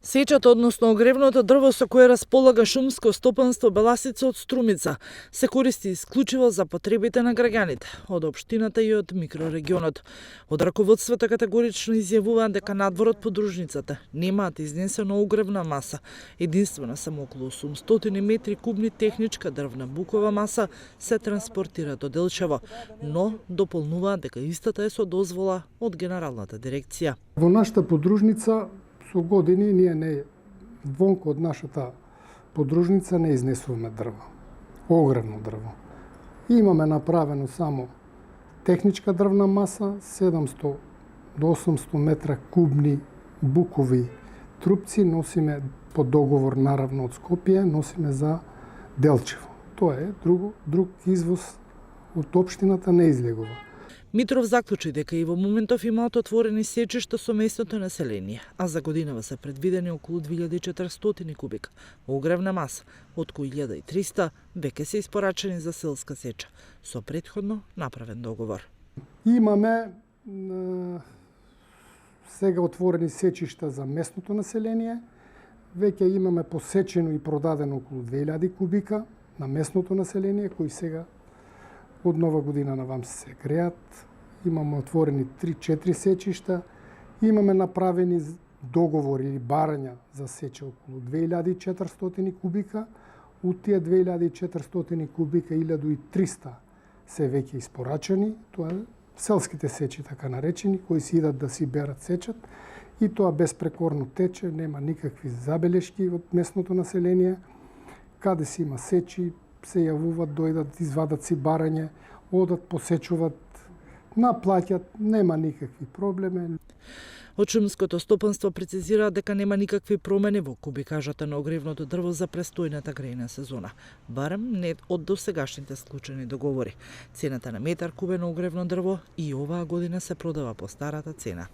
Сечата, односно огревното дрво со кое располага шумско стопанство Беласица од Струмица, се користи исклучиво за потребите на граѓаните од општината и од микрорегионот. Од раководството категорично изјавуваат дека надвор од подружницата немаат изнесена огревна маса. Единствено само околу 800 метри кубни техничка дрвна букова маса се транспортира до Делчево, но дополнуваат дека истата е со дозвола од Генералната дирекција. Во нашата подружница со години ние не вонко од нашата подружница не изнесуваме дрво, огревно дрво. Имаме направено само техничка дрвна маса, 700 до 800 метра кубни букови трупци носиме по договор наравно од Скопје, носиме за Делчево. Тоа е друг извоз од општината не излегува. Митров заклучи дека и во моментов имаат отворени сечишта со местното население, а за годинава се предвидени околу 2400 кубика огревна маса, од кои 1300 веќе се испорачени за селска сеча, со претходно направен договор. Имаме сега отворени сечишта за местното население, веќе имаме посечено и продадено околу 2000 кубика на местното население, кои сега од нова година навам се греат. Имаме отворени 3-4 сечишта. Имаме направени договори или барања за сеча околу 2400 кубика. Од тие 2400 кубика 1300 се веќе испорачани. Тоа е селските сечи, така наречени, кои си идат да си берат сечат. И тоа безпрекорно тече, нема никакви забелешки од местното население. Каде си има сечи, се јавуват, дојдат, извадат си барање, одат, посечуваат, наплаќат, нема никакви проблеми. Од шумското стопанство прецизираат дека нема никакви промени во кубикажата на огревното дрво за престојната грејна сезона, барем не од досегашните склучени договори. Цената на метар кубено огревно дрво и оваа година се продава по старата цена